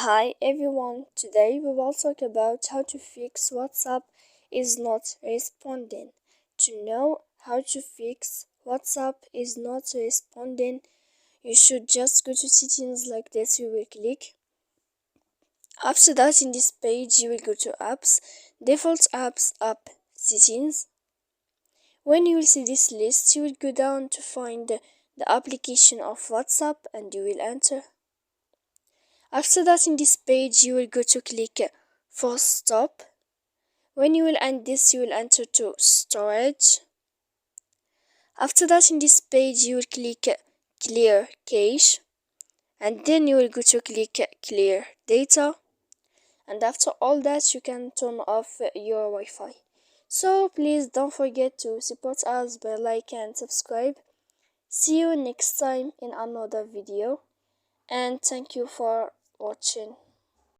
Hi everyone, today we will talk about how to fix WhatsApp is not responding. To know how to fix WhatsApp is not responding, you should just go to settings like this. You will click. After that, in this page, you will go to apps, default apps, app settings. When you will see this list, you will go down to find the application of WhatsApp and you will enter. After that, in this page, you will go to click force stop. When you will end this, you will enter to storage. After that, in this page, you will click clear cache, and then you will go to click clear data. And after all that, you can turn off your Wi-Fi. So please don't forget to support us by like and subscribe. See you next time in another video, and thank you for watching.